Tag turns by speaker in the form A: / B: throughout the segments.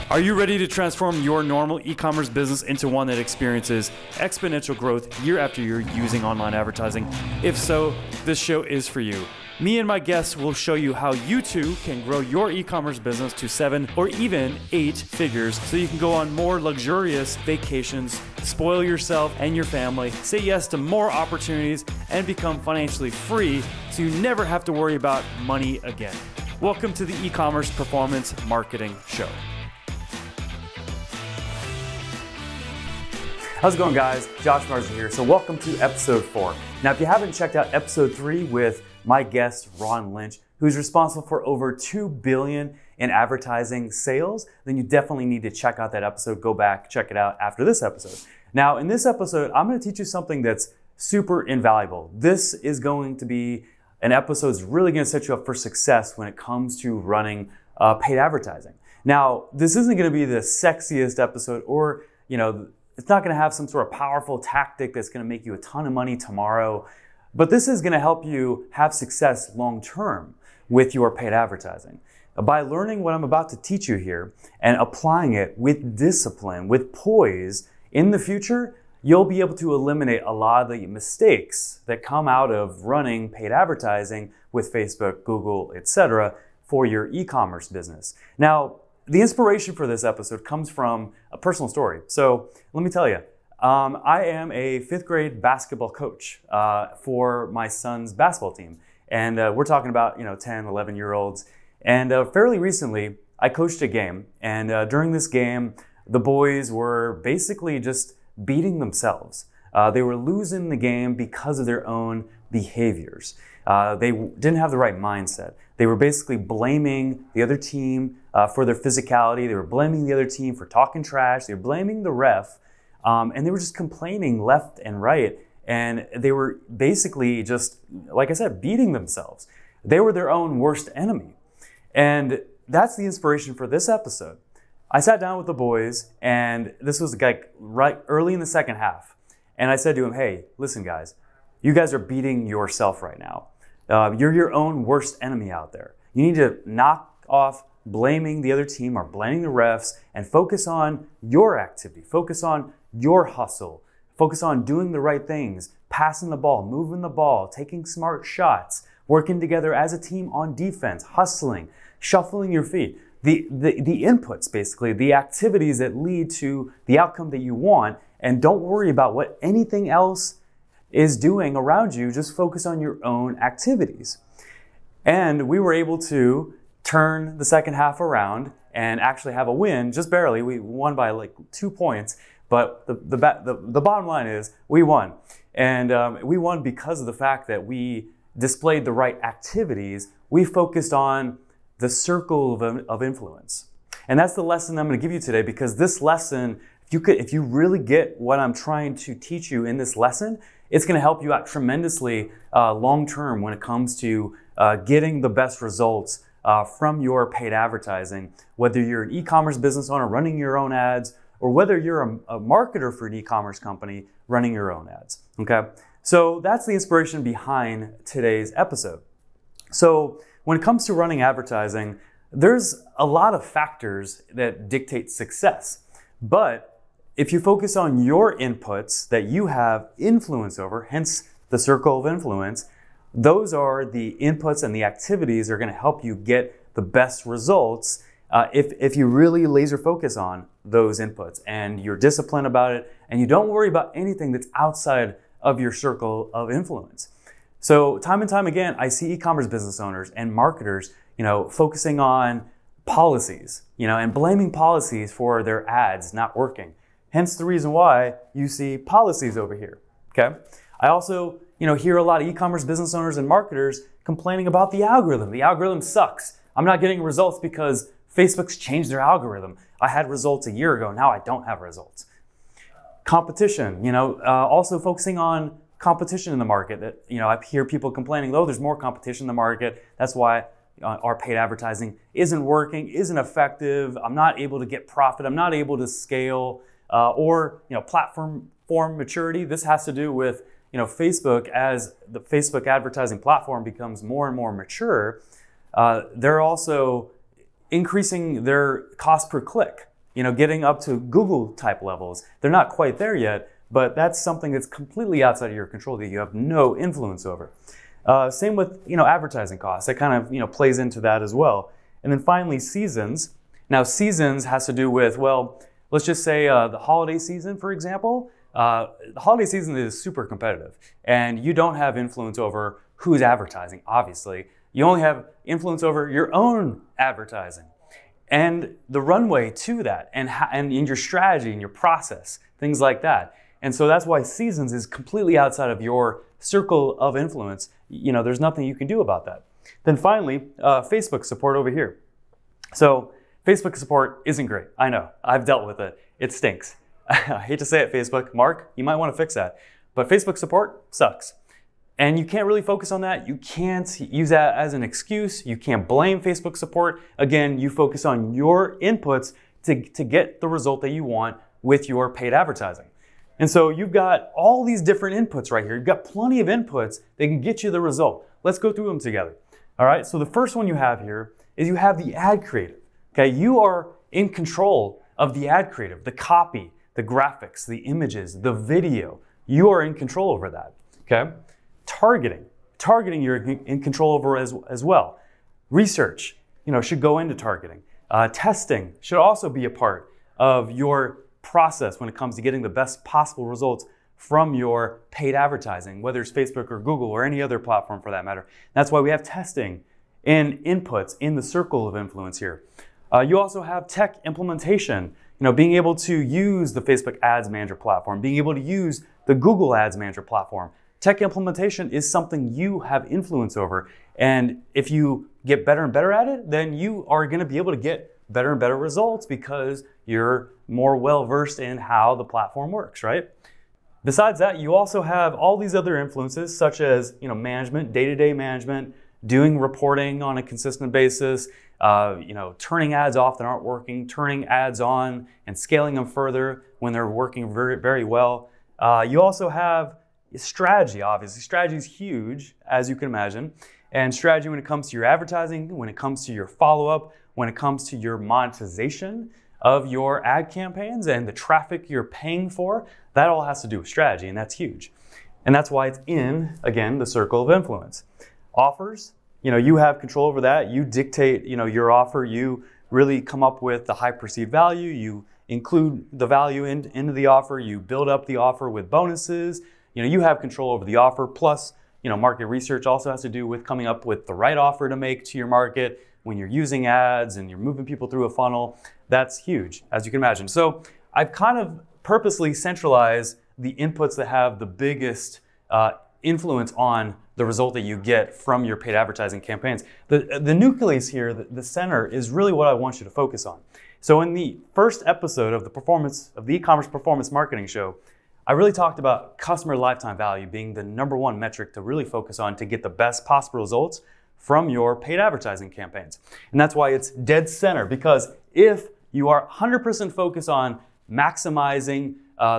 A: Are you ready to transform your normal e-commerce business into one that experiences exponential growth year after year using online advertising? If so, this show is for you. Me and my guests will show you how you too can grow your e-commerce business to 7 or even 8 figures so you can go on more luxurious vacations, spoil yourself and your family, say yes to more opportunities, and become financially free so you never have to worry about money again. Welcome to the E-commerce Performance Marketing Show. How's it going, guys? Josh Marsden here. So welcome to episode 4. Now, if you haven't checked out episode 3 with my guest, Ron Lynch, who's responsible for over $2 billion in advertising sales, then you definitely need to check out that episode. Go back, check it out after this episode. Now, in this episode, I'm going to teach you something that's super invaluable. This is going to be an episode that's really going to set you up for success when it comes to running paid advertising. Now, this isn't going to be the sexiest episode or, it's not going to have some sort of powerful tactic that's going to make you a ton of money tomorrow, but this is going to help you have success long term with your paid advertising. By learning what I'm about to teach you here and applying it with discipline, with poise, in the future, you'll be able to eliminate a lot of the mistakes that come out of running paid advertising with Facebook, Google, etc. for your e-commerce business. Now, the inspiration for this episode comes from a personal story. So let me tell you, I am a 5th grade basketball coach for my son's basketball team. And we're talking about 10, 11-year-olds. And fairly recently, I coached a game. And during this game, the boys were basically just beating themselves. They were losing the game because of their own behaviors. They didn't have the right mindset. They were basically blaming the other team for their physicality. They were blaming the other team for talking trash. They were blaming the ref. And they were just complaining left and right. And they were basically just, like I said, beating themselves. They were their own worst enemy. And that's the inspiration for this episode. I sat down with the boys, and this was like right early in the second half. And I said to them, hey, listen, guys, you guys are beating yourself right now. You're your own worst enemy out there. You need to knock off blaming the other team or blaming the refs and focus on your activity. Focus on your hustle. Focus on doing the right things, passing the ball, moving the ball, taking smart shots, working together as a team on defense, hustling, shuffling your feet. The inputs, basically, the activities that lead to the outcome that you want, and don't worry about what anything else is doing around you. Just focus on your own activities. And we were able to turn the second half around and actually have a win, just barely. We won by like 2 points, but the bottom line is we won. And we won because of the fact that we displayed the right activities. We focused on the circle of influence. And that's the lesson I'm going to give you today, because this lesson, if you really get what I'm trying to teach you in this lesson, it's going to help you out tremendously long-term when it comes to getting the best results from your paid advertising, whether you're an e-commerce business owner running your own ads, or whether you're a marketer for an e-commerce company running your own ads, okay? So that's the inspiration behind today's episode. So when it comes to running advertising, there's a lot of factors that dictate success. But if you focus on your inputs that you have influence over, hence the circle of influence, those are the inputs and the activities that are going to help you get the best results if you really laser focus on those inputs and you're disciplined about it and you don't worry about anything that's outside of your circle of influence. So time and time again, I see e-commerce business owners and marketers, focusing on policies, and blaming policies for their ads not working. Hence the reason why you see policies over here, okay? I also, hear a lot of e-commerce business owners and marketers complaining about the algorithm. The algorithm sucks. I'm not getting results because Facebook's changed their algorithm. I had results a year ago. Now I don't have results. Competition, also focusing on competition in the market. That I hear people complaining, oh, there's more competition in the market. That's why our paid advertising isn't working, isn't effective. I'm not able to get profit. I'm not able to scale. Or platform maturity. This has to do with Facebook. As the Facebook advertising platform becomes more and more mature, they're also increasing their cost per click. getting up to Google type levels. They're not quite there yet, but that's something that's completely outside of your control that you have no influence over. Same with advertising costs. That kind of plays into that as well. And then finally, seasons. Now, seasons has to do with, well, let's just say the holiday season, for example. The holiday season is super competitive, and you don't have influence over who's advertising, obviously. You only have influence over your own advertising and the runway to that, and in your strategy and your process, things like that. And so that's why seasons is completely outside of your circle of influence. There's nothing you can do about that. Then finally, Facebook support over here. So Facebook support isn't great. I know, I've dealt with it. It stinks. I hate to say it, Facebook. Mark, you might want to fix that. But Facebook support sucks. And you can't really focus on that. You can't use that as an excuse. You can't blame Facebook support. Again, you focus on your inputs to get the result that you want with your paid advertising. And so you've got all these different inputs right here. You've got plenty of inputs that can get you the result. Let's go through them together. All right, so the first one you have here is you have the ad creative. Okay, you are in control of the ad creative, the copy, the graphics, the images, the video. You are in control over that. Okay, targeting you're in control over as well. Research, should go into targeting. Testing should also be a part of your process when it comes to getting the best possible results from your paid advertising, whether it's Facebook or Google or any other platform for that matter. That's why we have testing and inputs in the circle of influence here. You also have tech implementation, being able to use the Facebook Ads Manager platform, being able to use the Google Ads Manager platform. Tech implementation is something you have influence over. And if you get better and better at it, then you are going to be able to get better and better results because you're more well-versed in how the platform works, right? Besides that, you also have all these other influences such as, management, day-to-day management, doing reporting on a consistent basis, turning ads off that aren't working, turning ads on and scaling them further when they're working very, very well. You also have strategy, obviously. Strategy is huge, as you can imagine. And strategy when it comes to your advertising, when it comes to your follow-up, when it comes to your monetization of your ad campaigns and the traffic you're paying for, that all has to do with strategy, and that's huge. And that's why it's in, again, the circle of influence. Offers, you have control over that. You dictate, your offer. You really come up with the high perceived value. You include the value into the offer. You build up the offer with bonuses. You have control over the offer. Plus, market research also has to do with coming up with the right offer to make to your market when you're using ads and you're moving people through a funnel. That's huge, as you can imagine. So I've kind of purposely centralized the inputs that have the biggest influence on the result that you get from your paid advertising campaigns. The nucleus here, the center, is really what I want you to focus on. So in the first episode of the e-commerce performance marketing show, I really talked about customer lifetime value being the #1 metric to really focus on to get the best possible results from your paid advertising campaigns. And that's why it's dead center, because if you are 100% focused on maximizing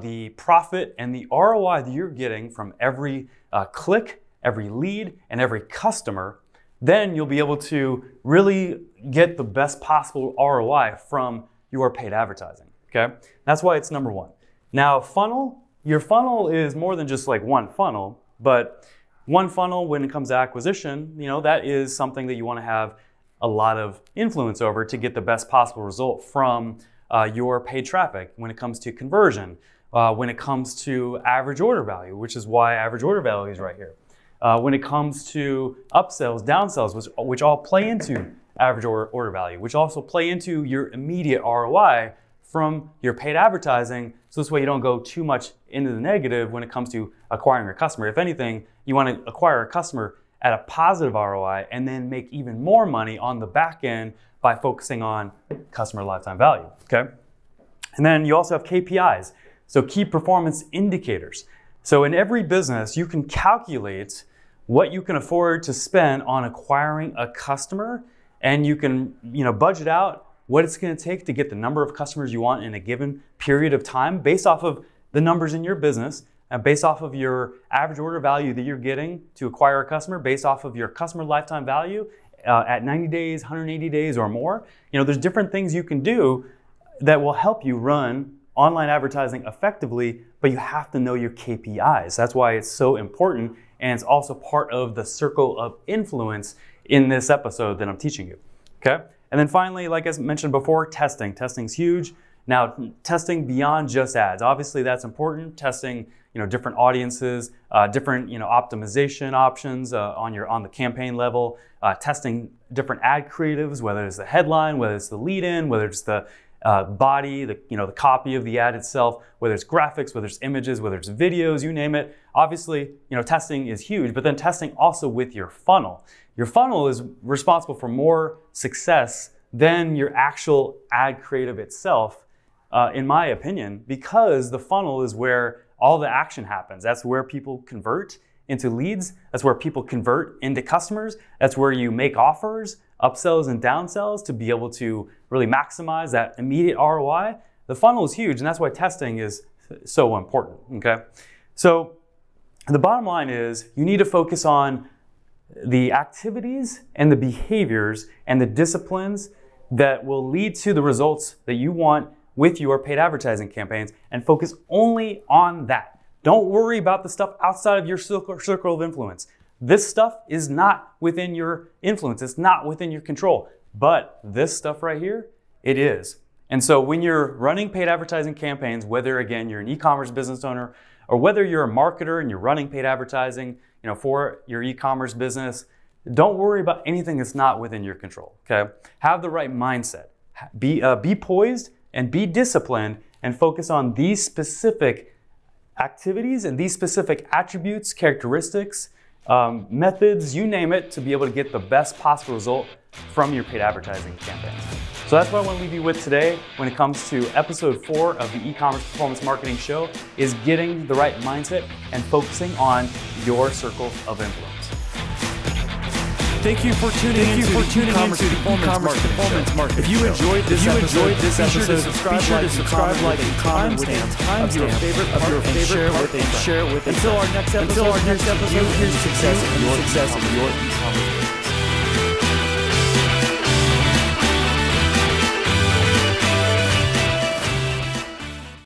A: the profit and the ROI that you're getting from every click, every lead, and every customer, then you'll be able to really get the best possible ROI from your paid advertising, okay? That's why it's #1. Now, funnel, your funnel is more than just like one funnel, but one funnel when it comes to acquisition, that is something that you want to have a lot of influence over to get the best possible result from your paid traffic when it comes to conversion, when it comes to average order value, which is why average order value is right here. When it comes to upsells, downsells, which all play into average order value, which also play into your immediate ROI from your paid advertising. So this way you don't go too much into the negative when it comes to acquiring a customer. If anything, you want to acquire a customer at a positive ROI and then make even more money on the back end by focusing on customer lifetime value, okay? And then you also have KPIs, so key performance indicators. So in every business, you can calculate what you can afford to spend on acquiring a customer, and you can budget out what it's going to take to get the number of customers you want in a given period of time based off of the numbers in your business and based off of your average order value that you're getting to acquire a customer, based off of your customer lifetime value at 90 days, 180 days or more. There's different things you can do that will help you run online advertising effectively, but you have to know your KPIs. That's why it's so important, and it's also part of the circle of influence in this episode that I'm teaching you, okay? And then finally, like I mentioned before, testing. Testing's huge. Now, testing beyond just ads. Obviously, that's important. Testing, different audiences, different, optimization options on the campaign level. Testing different ad creatives, whether it's the headline, whether it's the lead-in, whether it's the body, the copy of the ad itself, whether it's graphics, whether it's images, whether it's videos, you name it. Obviously, testing is huge, but then testing also with your funnel. Your funnel is responsible for more success than your actual ad creative itself, in my opinion, because the funnel is where all the action happens. That's where people convert into leads. That's where people convert into customers. That's where you make offers, upsells and downsells to be able to really maximize that immediate ROI. The funnel is huge, and that's why testing is so important, okay? So the bottom line is you need to focus on the activities and the behaviors and the disciplines that will lead to the results that you want with your paid advertising campaigns, and focus only on that. Don't worry about the stuff outside of your circle of influence. This stuff is not within your influence. It's not within your control. But this stuff right here, it is. And so when you're running paid advertising campaigns, whether again you're an e-commerce business owner or whether you're a marketer and you're running paid advertising, for your e-commerce business, don't worry about anything that's not within your control, okay? Have the right mindset. Be poised and be disciplined and focus on these specific activities and these specific attributes, characteristics, methods, you name it, to be able to get the best possible result from your paid advertising campaigns. So that's what I want to leave you with today when it comes to episode 4 of the e-commerce performance marketing show, is getting the right mindset and focusing on your circle of influence.
B: Thank you for tuning in to the e-commerce performance marketing. If you enjoyed this episode, be sure to subscribe, like, and comment with a your favorite part, and share it with. Until our next episode, here's success in your e-commerce.